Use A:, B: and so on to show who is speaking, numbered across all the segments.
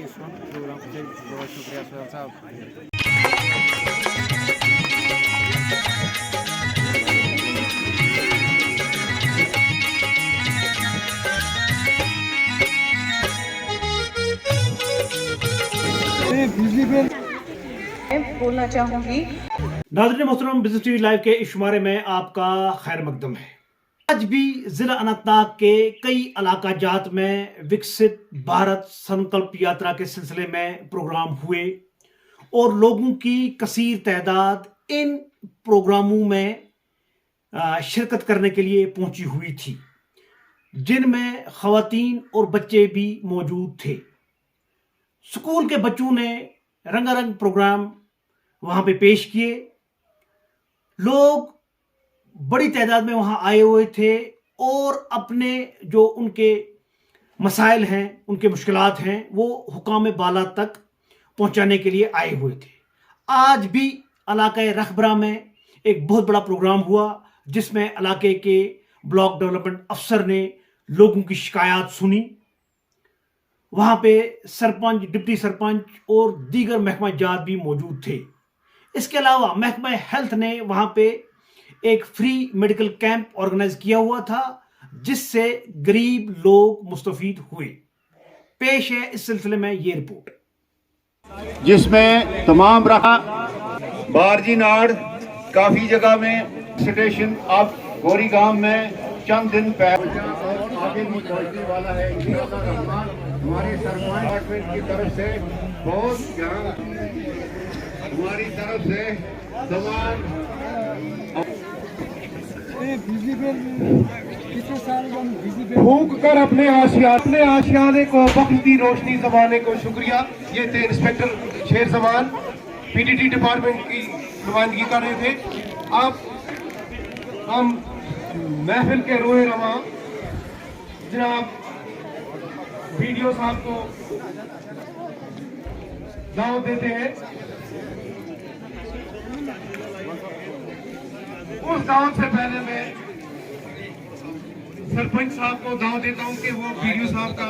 A: कि सुन प्रोग्राम से बहुत शुक्रिया सोहेल साहब।
B: बोलना चाहूंगी।
C: नाज़रीन मोहतरम, बिज़नेस टीवी लाइव के इस शुमारे में आपका खैर मकदम है। आज भी जिला अनंतनाग के कई इलाका जात में विकसित भारत संकल्प यात्रा के सिलसिले में प्रोग्राम हुए और लोगों की कसीर तादाद इन प्रोग्रामों में शिरकत करने के लिए पहुंची हुई थी, जिनमें खवातीन और बच्चे भी मौजूद थे। स्कूल के बच्चों ने रंगारंग प्रोग्राम वहां पे पेश किए। लोग बड़ी तादाद में वहां आए हुए थे और अपने जो उनके मसाइल हैं, उनके मुश्किलात हैं, वो हुकाम बाला तक पहुंचाने के लिए आए हुए थे। आज भी इलाके रखबरा में एक बहुत बड़ा प्रोग्राम हुआ, जिसमें इलाके के ब्लॉक डेवलपमेंट अफसर ने लोगों की शिकायत सुनी। वहां पे सरपंच, डिप्टी सरपंच और दीगर महकमा जात भी मौजूद थे। इसके अलावा महकमा हेल्थ ने वहां पे एक फ्री मेडिकल कैंप ऑर्गेनाइज किया हुआ था, जिससे गरीब लोग मुस्तफीद हुए। पेश है इस सिलसिले में ये रिपोर्ट,
D: जिसमें तमाम रहा बारजी नाड़ काफी जगह में स्टेशन आप गोरी गांव में चंद दिन पहले आगे भी पहुंचने वाला है। हमारे सरपंच डिपार्टमेंट की तरफ से बहुत हमारी तरफ से तमाम फूंक कर अपने आशियाने को बख्शती रोशनी जमाने को शुक्रिया। ये थे इंस्पेक्टर शेर जमान, पीडीटी डिपार्टमेंट की नुमाइंदगी कर रहे थे। अब हम महफिल के रोए रवा जनाब वीडियो साहब को दावत देते हैं। उस दावत से पहले मैं सरपंच साहब को दावत देता हूं कि वो वीडियो साहब का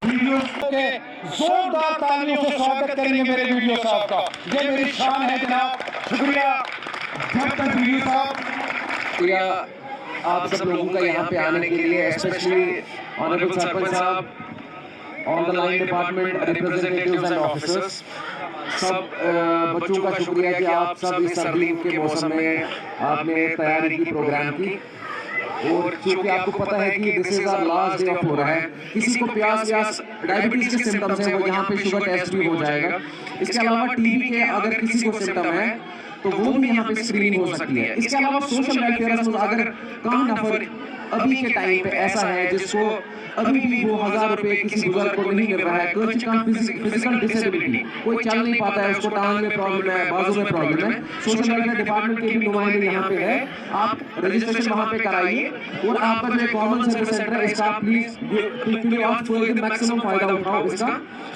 D: वीडियो के जोरदार तालियों से स्वागत करेंगे मेरे वीडियो साहब का। ये मेरी शान है जनाब, शुक्रिया। जब तक वीडियो साहब
E: आप सब लोगों का यहाँ पे आने के लिए, स्पेशली ऑनरेबल सरपंच साहब, all the line department representatives and officers, सब बच्चों का शुक्रिया कि आप सब इस सर्दी के मौसम में आपने तैयारी की प्रोग्राम की। और क्योंकि आपको पता है कि this is our last day of हो रहा है, किसी को प्यास डायबिटीज के सिम्टम्स हैं वो यहाँ पे शुगर टेस्ट भी हो जाएगा। इसके अलावा टीबी के अगर किसी को सिम्टम है तो वो भी यहाँ पे स्क्रीनिंग हो सकती है। इसके अलावा सोशल वेलफेयर अगर कम नफर अभी के टाइम पे ऐसा है जिसको अभी भी वो 1000 रुपए किसी बुजुर्ग को नहीं मिल रहा है, फिजिकल डिसेबिलिटी, कोई चल नहीं पाता है, उसको टांग में प्रॉब्लम है, बाजू में प्रॉब्लम है, सोशल वेलफेयर डिपार्टमेंट के भी नुमाइंदे यहाँ पे है। आप रजिस्ट्रेशन वहाँ पे कराइए और आपका जो कॉमन सर्विस सेंटर है इसका प्लीज आप मैक्सिमम फायदा उठाओ इसका,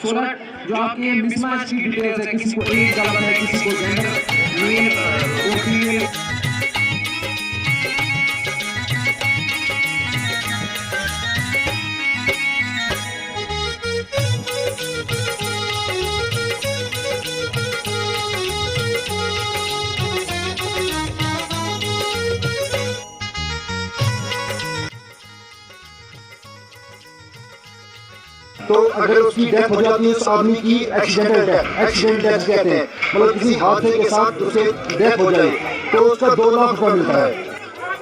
E: सो दैट जो आपके मिसमैच की डिटेल्स है, किसी को एज गलत है, किसी को जेंडर मेल और फीमेल
D: तो अगर उसकी डेथ हो जाती है उस आदमी की एक्सीडेंटल डेथ, एक्सीडेंट डेथ कहते हैं, मतलब किसी हादसे के साथ उसे डेथ हो जाए तो उसका 2 लाख रुपया मिलता है।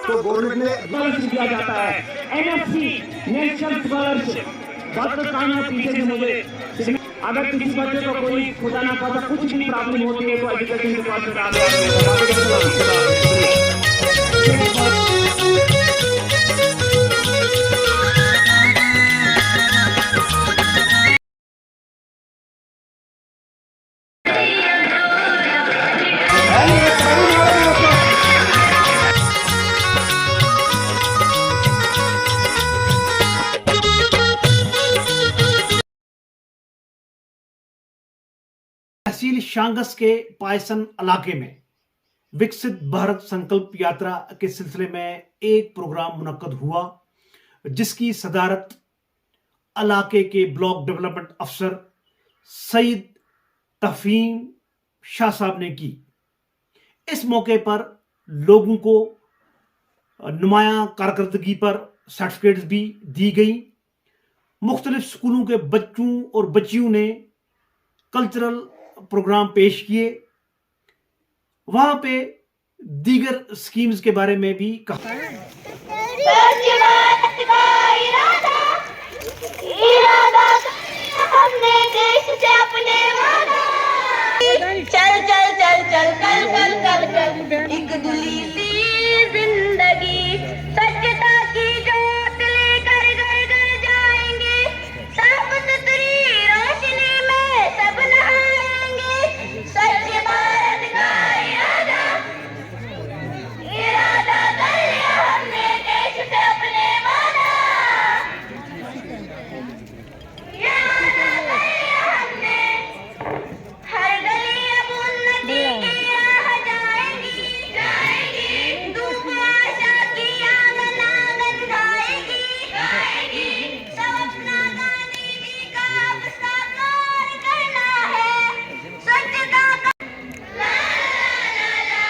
D: तो गवर्नमेंट ने
F: स्कॉलरशिप दिया जाता है, एनएफसी नेशनल स्कॉलरशिप। बात तो काम है पीछे से मुझे, अगर किसी बच्चे को कोई खुदा ना खासा कुछ भी प्रॉब्लम होती है तो एजुकेशन डिपार्टमेंट
C: तहसील शांगस के पायसन इलाके में विकसित भारत संकल्प यात्रा के सिलसिले में एक प्रोग्राम मुनक्कद हुआ, जिसकी सदारत इलाके के ब्लॉक डेवलपमेंट अफसर सईद तफहीम शाह साहब ने की। इस मौके पर लोगों को नुमाया कारकर्दगी पर सर्टिफिकेट्स भी दी गई। मुख्तलिफ स्कूलों के बच्चों और बच्चियों ने कल्चरल प्रोग्राम पेश किए। वहां पे दीगर स्कीम्स के बारे में भी कहा।
G: हमने देश से अपने चल चल चल चल कल कल कल कल एक दुली सी जिंदगी सच्चता की जोत लेकर घर घर जाएंगे, साफ सुथरी रोशनी में सब नहाएंगे। स्वच्छ भारत का इरादा इरादा कर लिया हमने देश से अपने वादा, इरादा कर लिया हमने हर गली अब उन्नति की राह जाएगी जाएगी, धूप आशा की आंगन आंगन गाएगी, सब अपना गांधी जी का अब साकार करना है, स्वच्छता का ला ला ला ला ला ला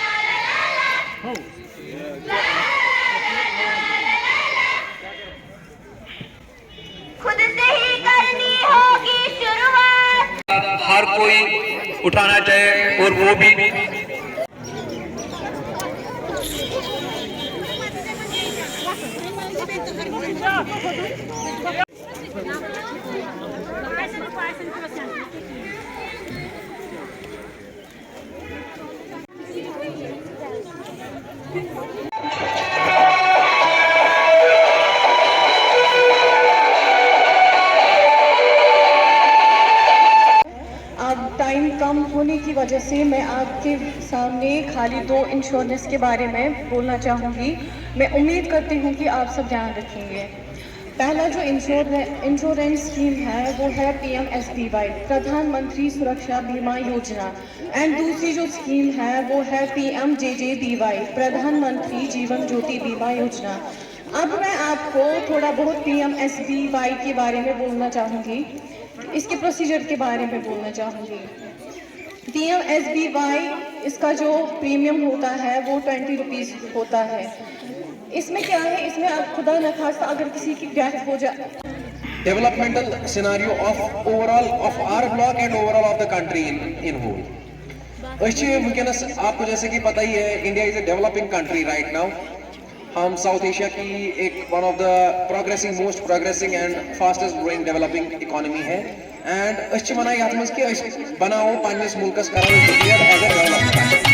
G: खुद से ही करनी होगी शुरुआत।
H: हर कोई उठाना चाहे और वो भी
B: अब टाइम कम होने की वजह से मैं आपके सामने खाली 2 इंश्योरेंस के बारे में बोलना चाहूँगी। मैं उम्मीद करती हूँ कि आप सब ध्यान रखेंगे। पहला जो इंश्योरेंस स्कीम है वो है PMSBY, प्रधानमंत्री सुरक्षा बीमा योजना, एंड दूसरी जो स्कीम है वो है PMJJBY, प्रधानमंत्री जीवन ज्योति बीमा योजना। अब मैं आपको थोड़ा बहुत PMSBY के बारे में बोलना चाहूँगी, इसके प्रोसीजर के बारे में बोलना चाहूँगी। PMSBY इसका जो प्रीमियम होता है वो 20 रुपीज़ होता है। इसमें क्या है, इसमें आप खुदा न खास्ता अगर किसी की डेथ हो जाए,
E: developmental scenario of overall of our block and overall of the country in whole. वुनकस आपको जैसे कि पता ही है, India is a developing country right now. हम साउथ एशिया की एक one of the progressing most progressing and fastest growing developing economy है। एंड वनान ये बनाओ पन्निस मुल्कस करो declare as a developed country.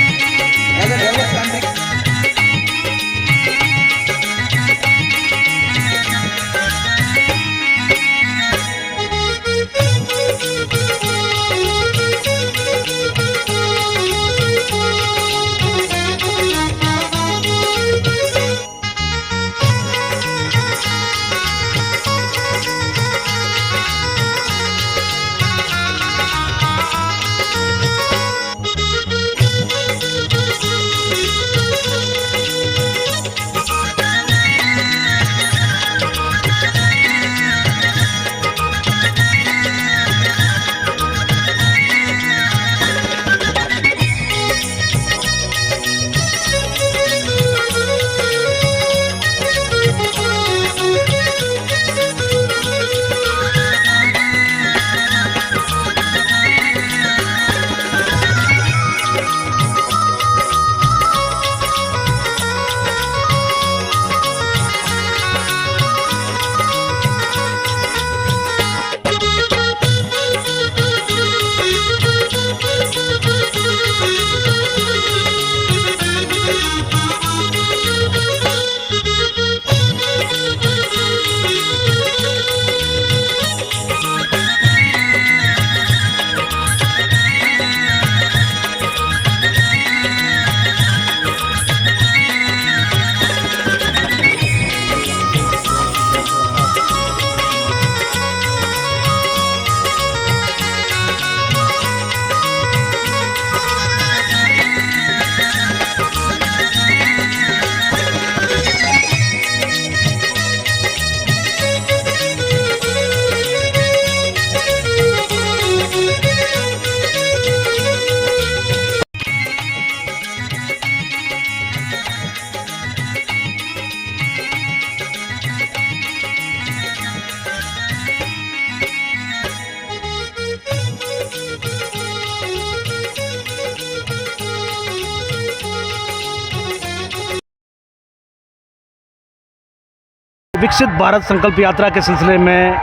C: विकसित भारत संकल्प यात्रा के सिलसिले में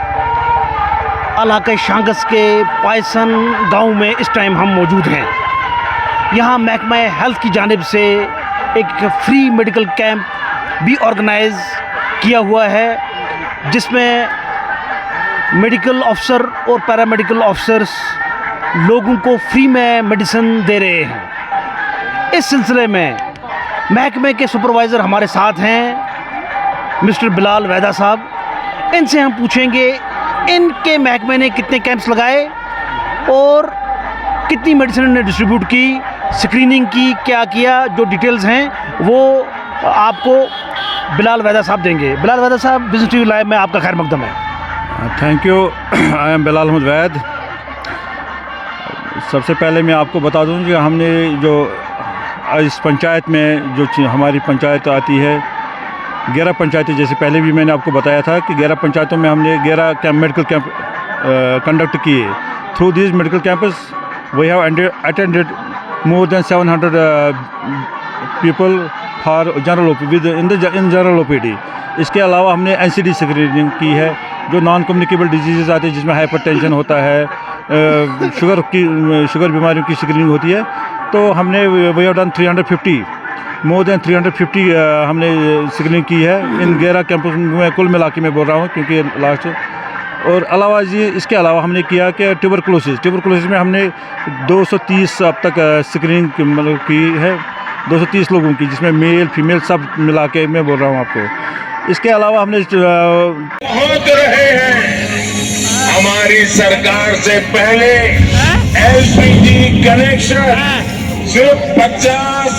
C: इलाके शांगस के पायसन गांव में इस टाइम हम मौजूद हैं। यहाँ महकमा हेल्थ की जानिब से एक फ्री मेडिकल कैंप भी ऑर्गेनाइज किया हुआ है, जिसमें मेडिकल ऑफिसर और पैरामेडिकल ऑफिसर्स लोगों को फ्री में मेडिसिन दे रहे हैं। इस सिलसिले में महकमे के सुपरवाइज़र हमारे साथ हैं मिस्टर बिलाल वैदा साहब। इनसे हम पूछेंगे इनके महकमे ने कितने कैंप्स लगाए और कितनी मेडिसिन ने डिस्ट्रीब्यूट की, स्क्रीनिंग की, क्या किया। जो डिटेल्स हैं वो आपको बिलाल वैदा साहब देंगे। बिलाल वैदा साहब, बिज़नेस टीवी लाइव में आपका खैर मकदम है।
I: Thank you. I am Bilal Ahmed Vaid. सबसे पहले मैं आपको बता दूं कि हमने जो इस पंचायत में जो हमारी पंचायत आती है 11 पंचायतें, जैसे पहले भी मैंने आपको बताया था कि 11 पंचायतों में हमने 11 मेडिकल कैंप कंडक्ट किए। Through this medical camps we have attended more than 700 people for general in general OPD. इसके अलावा हमने NCD स्क्रीनिंग की है, जो नॉन कम्युनिकेबल डिजीज़ आते हैं जिसमें हाइपरटेंशन होता है, शुगर बीमारियों की स्क्रीनिंग होती है। तो हमने we have done 350 more than 350 हमने स्क्रीनिंग की है इन 11 कैंपस में, कुल मिला के मैं बोल रहा हूँ क्योंकि लास्ट। और अलावा जी इसके अलावा हमने किया कि ट्यूबरकुलोसिस में हमने 230 अब तक स्क्रीनिंग मतलब की है, 230 लोगों की, जिसमें मेल फीमेल सब मिला के मैं बोल रहा हूँ आपको। इसके अलावा हमने
H: पहुंच रहे हैं। हमारी सरकार से पहले LPG कनेक्शन सिर्फ 50